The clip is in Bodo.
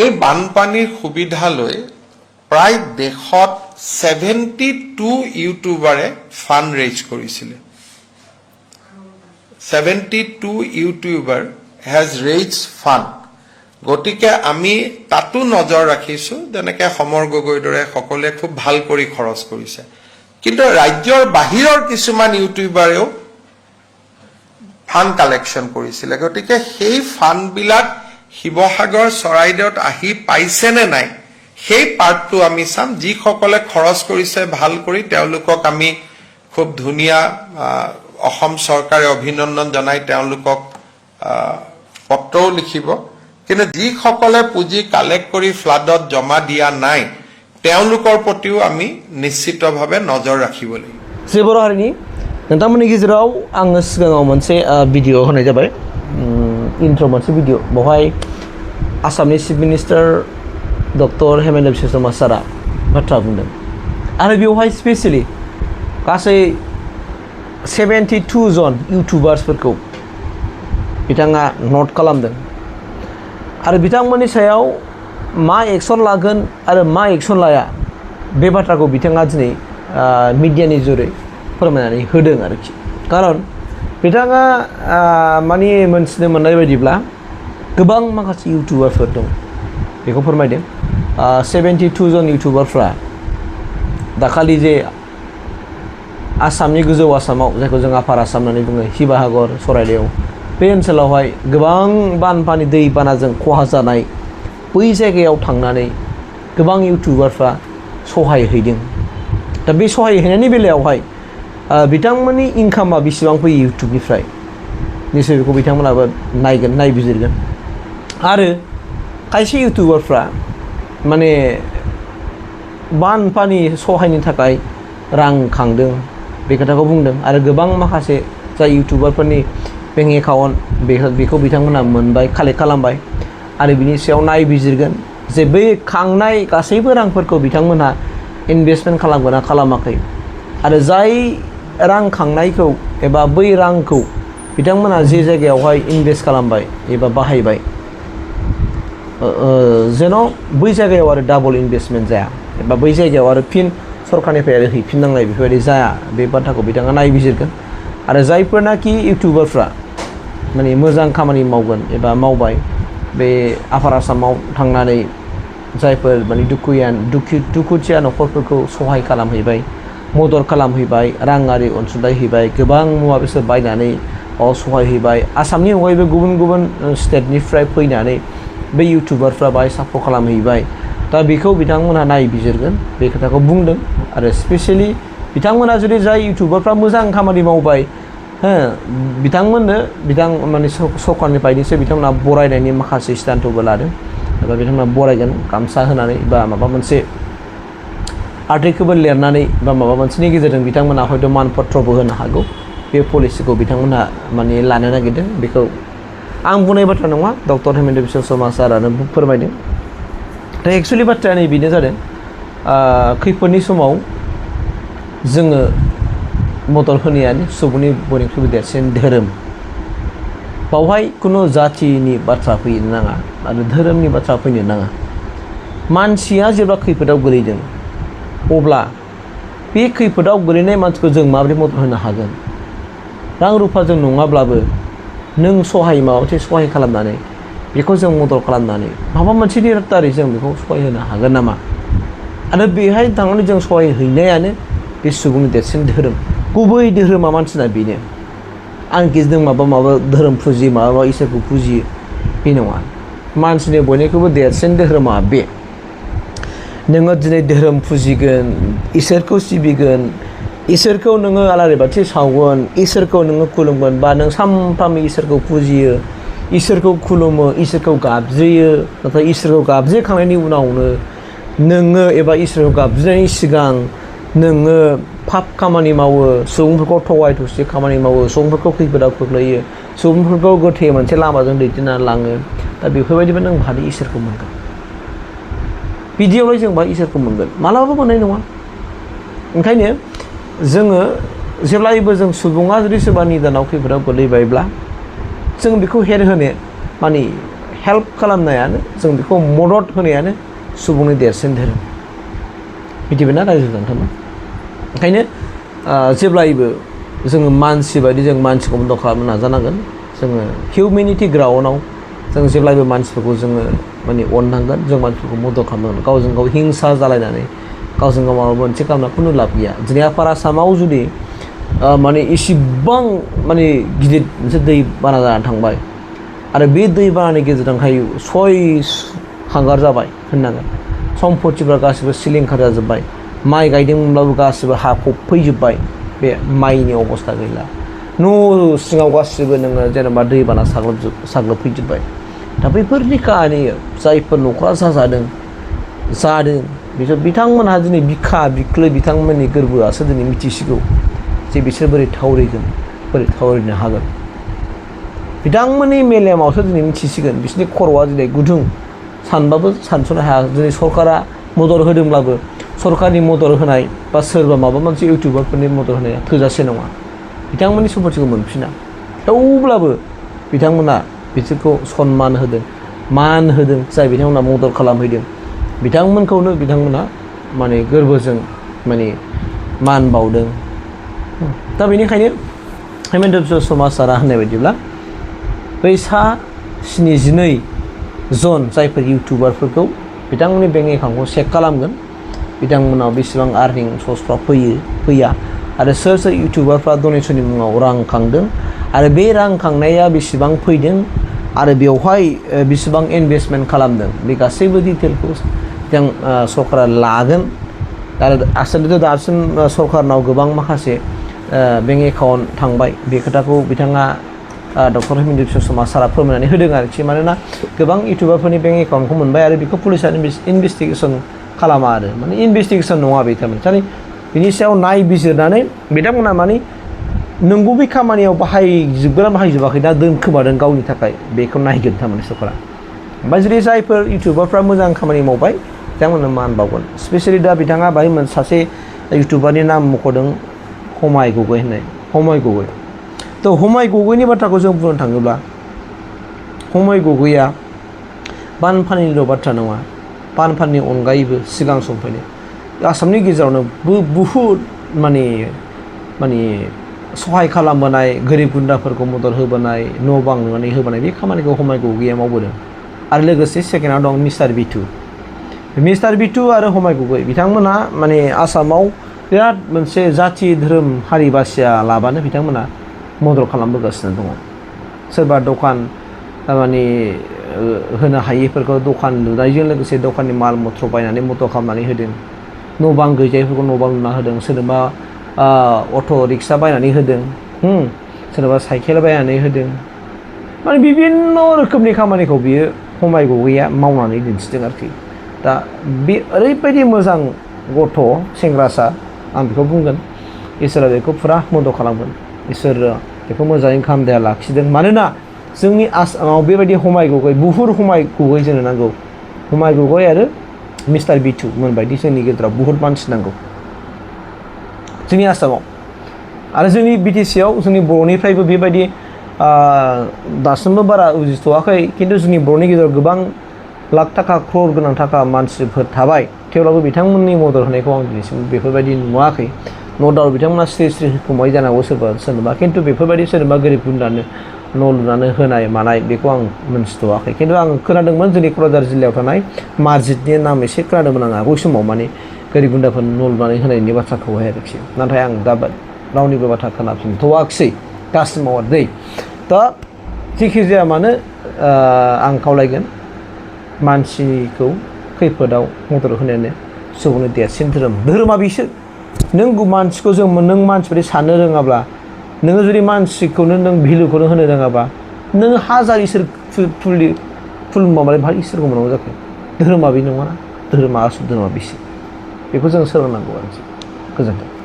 এই বানপানীৰ সুবিধা লৈ প্ৰায় দেশত 72 ইউটিউবাৰে ফাণ্ড ৰেইজ কৰিছিল 72 ইউটিউবাৰ has raised fund গতিকে আমি তাতো নজৰ ৰাখিছো যেনেকৈ সমৰ গগৈৰ দৰে সকলোৱে খুব ভাল কৰি খৰচ কৰিছে কিন্তু ৰাজ্যৰ বাহিৰৰ কিছুমান ইউটিউবাৰেও ফাণ্ড কালেকশ্যন কৰিছিল গতিকে সেই ফাণ্ডবিলাক শিৱসাগৰ চৰাইদেউত আহি পাইছে নে নাই সেই পাৰ্টটো আমি চাম যিসকলে খৰচ কৰিছে ভাল কৰি তেওঁলোকক আমি খুব ধুনীয়া অসম চৰকাৰে অভিনন্দন জনাই তেওঁলোকক পত্ৰও লিখিব কিন্তু যিসকলে পুঁজি কালেক্ট কৰি ফ্লাডত জমা দিয়া নাই তেওঁলোকৰ প্ৰতিও আমি নিশ্চিতভাৱে নজৰ ৰাখিব লাগিব जे बर' हारिनि नोंथांमोननि गेजेराव आङो सिगाङाव मोनसे भिडिअ होनाय जाबाय इन्ट्र' मोनसे भिडिअ बेवहाय आसामनि chief minister doctor Himanta Biswa Sarma सारा बाथ्रा बुंदों आरो बेवहाय स्पेसियेलि गासै 72 जन इउटुबार्सफोरखौ बिथाङा नट खालामदों आरो बिथांमोननि सायाव मा एक्सन लागोन आरो मा एक्सन लाया बे बाथ्राखौ बिथाङा दिनै मिडियानि जुरै फोरमायनानै होदों आरोखि खारन बिथाङा माने मोनथिनो मोननाय बायदिब्ला गोबां माखासे इउटुबारफोर दं बेखौ फोरमायदों 72 जन इउटुबारफ्रा दाखालि जे आसामनि गोजौ आसामाव जायखौ जों आफार आसाम होननानै बुङो शिवसागर चराइदेउ बे ओनसोलावहाय गोबां बानपानी दैबानाजों खहा जानाय बै जायगायाव थांनानै गोबां इउटुबारफ्रा सहाय हैदों दा बे सहाय हैनायनि बेलायावहाय बिथांमोननि इनकामा बेसेबां फैयो इउटुबनिफ्राय निश्चय बेखौ बिथांमोनाबो नायगोन नायबिजिरगोन आरो खायसे इउटुबारफ्रा माने बानपानी सहायनि थाखाय रां खांदों बे खोथाखौ बुंदों आरो गोबां माखासे जाय इउटुबारफोरनि बेंक एकाउन्ट बेखौ बिथांमोना मोनबाय कालेक्ट खालामबाय आरो बिनि सायाव नायबिजिरगोन जे बै खांनाय गासैबो रांफोरखौ बिथांमोनहा इनभेस्टमेन्ट खालामगोन ना खालामाखै आरो जाय रां खांनायखौ एबा बै रांखौ बिथांमोना जे जायगायावहाय इनभेस्ट खालामबाय एबा बाहायबाय जेन' बै जायगायाव आरो डाबल इनभेस्टमेन्ट जाया एबा बै जायगायाव आरो फिन सरकारनिफ्राय आरो हैफिननांनाय बेफोरबायदि जाया बे बाथ्राखौ बिथाङा नायबिजिरगोन आरो जायफोरनाखि इउटुबारफ्रा माने मोजां खामानि मावगोन एबा मावबाय बे आफार आसामाव थांनानै जायफोर माने दुखुथिया न'खरफोरखौ सहाय खालामहैबाय मदद खालामहैबाय राङारि अनसुंथाइ हैबाय गोबां मुवा बेसाद बायनानै सहाय हैबाय आसामनि अनगायैबो गुबुन गुबुन स्टेटनिफ्राय फैनानै बे इउटुबारफ्रा बाहाय सापर्ट खालामहैबाय दा बेखौ बिथांमोनहा नायबिजिरगोन बे खोथाखौ बुंदों आरो स्पेसियेलि बिथांमोना जुदि जाय इउटुबारफ्रा मोजां खामानि मावबाय बिथांमोननो माने सरकारनिफ्रायसो बिथांमोना बरायनायनि माखासे सिद्धान्तबो लादों एबा बिथांमोना बरायगोन गामसा होनानै बा माबा मोनसे आर्टिकेलबो लिरनानै बा माबा मोनसेनि गेजेरजों बिथांमोना हयथ' मानपत्रबो होनो हागौ बे पलिसिखौ बिथांमोनहा माने लानो नागिरदों बेखौ आं बुंनाय बाथ्रा नङा डक्टर हेमेन्त बिश्व शर्मा सारानो फोरमायदों दा एक्सुवेलि बाथ्राया नै बेनो जादों खैफोदनि समाव जोङो मदद होनायानो सुबुंनि बयनिख्रुइबो देरसिन धोरोम बावहाय खुनु जातिनि बाथ्रा फैनो नाङा आरो धोरोमनि बाथ्रा फैनो नाङा मानसिया जेब्ला खैफोदाव गोलैदों अब्ला बे खैफोदाव गोलैनाय मानसिखौ जों माबोरै मदद होनो हागोन रां रुफाजों नङाब्लाबो नों माबा मोनसे सहाय खालामनानै बेखौ जों मदद खालामनानै माबा मोनसेनि दारै जों बेखौ सहाय होनो हागोन नामा आरो बेहाय थांनानै जों सहाय हैनायानो बे सुबुंनि देरसिन धोरोम गुबै धोरोमा मानसिना बेनो आंखि जों माबा धोरोम फुजियो माबा इसोरखौ फुजियो बे नङा मानसिनि बयनिख्रुइबो देरसिन धोरोमा बे नोङो दिनै धोरोम फुजिगोन इसोरखौ सिबिगोन इसोरखौ नोङो आलारि बाथि सावगोन इसोरखौ नोङो खुलुमगोन बा नों सानफ्रामबो इसोरखौ फुजियो इसोरखौ खुलुमो इसोरखौ गाबज्रियो नाथाय इसोरखौ गाबज्रिखांनायनि उनावनो नोङो एबा इसोरखौ गाबज्रिनायनि सिगां नोङो पाप खामानि मावो सुबुंफोरखौ थगाय थसि खामानि मावो सुबुंफोरखौ खैफोदाव खोख्लैयो सुबुंफोरखौ गोथे मोनसे लामाजों दैदेननानै लाङो दा बेफोरबायदिबो नों भादि इसोरखौ मोनगोन बिदियावलाय जों बा इसोरखौ मोनगोन मालाबाबो मोननाय नङा ओंखायनो जोङो जेब्लायबो जों सुबुङा जुदि सोरबा निदानाव खैफोदाव गोलैबायब्ला जों बेखौ हेल्प होनो माने हेल्प खालामनायानो जों बेखौ मदद होनायानो सुबुंनि देरसिन धोरोम मिथिबायना रायजो जान्थामा ओंखायनो जेब्लायबो जोङो मानसि बायदि जों मानसिखौ मदद खालामनो नाजानांगोन जोङो हिउमेनिटि ग्राउन्डआव जों जेब्लायबो मानसिफोरखौ जोङो माने अननांगोन जों मानसिफोरखौ मदद खालामनांगोन गावजों गाव हिंसा जालायनानै गावजों गाव माबा मोनसे खालामना खुनु लाब गैया दिनै आफार आसामाव जुदि माने इसिबां माने गिदिर मोनसे दै बाना जानानै थांबाय आरो बे दै बानानि गेजेरजोंहाय हांगार जाबाय होननांगोन सम्पतिफ्रा गासिबो सिलिंखार जाजोब्बाय माइ गायदोंमोनब्लाबो गासिबो हा फबफैजोब्बाय बे माइनि अबस्था गैला न' सिङाव गासिबो नोङो जेनेबा दैबाना साग्लोबफैजोब्बाय दा बैफोरनि काहानि जायफोर न'खरा जादों बिसोर बिथांमोनहा दिनै बिखा बिख्लो बिथांमोननि गोरबोआसो दिनै मिथिसिगौ जे बिसोर बोरै थावरिगोन बोरै थावरिनो हागोन बिथांमोननि मेलेमावसो दिनै मिथिसिगोन बिसोरनि खर'आ दिनै गुदुं सानबाबो सानस'नो हाया दिनै सरकारा मदद होदोंब्लाबो सरकारनि मदद होनाय बा सोरबा माबा मोनसे इउटुबारफोरनि मदद होनाया थोजासे नङा बिथांमोननि सम्पतिखौ मोनफिना थेवब्लाबो बिथांमोना बिसोरखौ सनमान होदों मान होदों जाय बिथांमोना मदद खालामहैदों बिथांमोनखौनो बिथांमोना माने गोरबोजों माने मान बावदों दा बेनिखायनो हेमेन्त बिश्व शर्मा सारा होननाय बायदिब्ला बै 72 जन जायफोर इउटुबारफोरखौ बिथांमोननि बेंक एकाउन्टखौ चेक खालामगोन बिथांमोनाव बेसेबां आर्निं सर्सफ्रा फैया आरो सोर इउटुबारफ्रा डनेसननि मुङाव रां खांदों आरो बे रां खांनाया बेसेबां फैदों आरो बेवहाय बेसेबां इनभेस्टमेन्ट खालामदों बे गासैबो डिटेलखौ सरकारा लागोन आरो आसलथे दासिम सरकारनाव गोबां माखासे बेंक एकाउन्ट थांबाय बे खोथाखौ बिथाङा डक्टर हेमेन्त बिश्व शर्मा सारा फोरमायनानै होदों आरोखि मानोना गोबां इउटुबारफोरनि बेंक एकाउन्टखौ मोनबाय आरो बेखौ पुलिसा इनभेस्टिगेसन खालामा आरो माने इनभेस्टिगेसन नङा बे थारमाने बिनि सायाव नायबिजिरनानै बिथांमोना माने नंगुबै खामानियाव बाहायजोबगोन ना बाहायजोबाखै दा दोनखोमादों गावनि थाखाय बेखौ नायगोन थारमाने सरकारा ओमफ्राय जुदि जायफोर इउटुबारफ्रा मोजां खामानि मावबाय बिथांमोननो मान बावगोन स्पेसियेलि दा बिथाङा बाहाय सासे इउटुबारनि नाम मख'दों हमाय गगৈ होननाय हमाय गगৈ थ' हमाय गगैनि बाथ्राखौ जों बुंनो थाङोब्ला हमाय गगैया बानफानिल' बाथ्रा नङा बानफाननि अनगायैबो सिगां समनिफ्रायनो आसामनि गेजेरावनो बुहुद माने सहाय खालामबोनाय गोरिब गुन्द्राफोरखौ मदद होबोनाय न' बां लुनानै होबोनाय बे खामानिखौ हमाय गगैया मावबोदों आरो लोगोसे सेकेन्डआव दं मिस्टार बिटु आरो हमाय गगৈ बिथांमोना माने आसामाव बिराद मोनसे जाथि धोरोम हारि बासिया लाबानो बिथांमोना मदद खालामबोगासिनो दङ सोरबा दखान माने होनो हायैफोरखौ दखान लुनायजों लोगोसे दखाननि माल मथ्र बायनानै मदद खालामनानै होदों न' बां गैजायैफोरखौ न' बां लुना होदों सोरनोबा अट' रिक्सा बायनानै होदों सोरनोबा साइकेल बायनानै होदों माने बिभिन्न रोखोमनि खामानिखौ बियो हमाय गगैया मावनानै दिन्थिदों आरोखि दा बे ओरैबायदि मोजां गथ' सेंग्रासा आं बेखौ बुंगोन इसोरा बेखौ फुरा मदद खालामगोन इसोर बेखौ मोजाङै खालामदेया लाखिदों मानोना जोंनि आसामाव बेबायदि हमाय गगै बुहुद हमाय गगै जोंनो नांगौ हमाय गगै आरो मिस्टार बिटु मोनबायदि जोंनि गेजेराव बुहुद मानसि नांगौ जोंनि आसामाव आरो जोंनि बिटिसिआव जोंनि बर'निफ्रायबो बेबायदि दासिमबो बारा उजिथ'वाखै खिन्थु जोंनि बर'नि गेजेराव गोबां लाख थाखा क्रर गोनां थाखा मानसिफोर थाबाय थेवब्लाबो बिथांमोननि मदद होनायखौ आं दिनैसिम बेफोरबायदि नुवाखै न' दाउट बिथांमोना स्रि होखुमाय जानांगौ सोरबा खिन्थु बेफोरबायदि सोरनोबा गोरिब गुन्द्रानो न' लुनानै होनाय मानाय बेखौ आं मोनथिथ'वाखै खिन्थु आं खोनादोंमोन जोंनि क'क्राझार जिल्लायाव थानाय मार्जिदनि नाम एसे खोनादोंमोन आं बै समाव माने गोरिब गुन्द्राफोर न' लुनानै होनायनि बाथ्राखौहाय आरोखि नाथाय आं दा रावनिबो बाथ्रा खोनाफिनथ'वाखिसै दासिमाव आरो दा जेखि जाया मानो आं खावलायगोन मानसिखौ खैफोदाव मदद होनायानो सुबुंनि देरसिन धोरोमा बिसो नों मानसिखौ नों मानसि बायदि साननो रोङाब्ला नोङो जुदि मानसिखौनो नों भेलुखौनो होनो रोङाबा नों हाजार इसोर खुलुमबालाय बहा इसोरखौ मोननांगौ जाखो धोरोमा बे नङाना धोरोमा आसल धोरोमा बिसो बेखौ जों सोलोंनांगौ आरोखि गोजोन्थों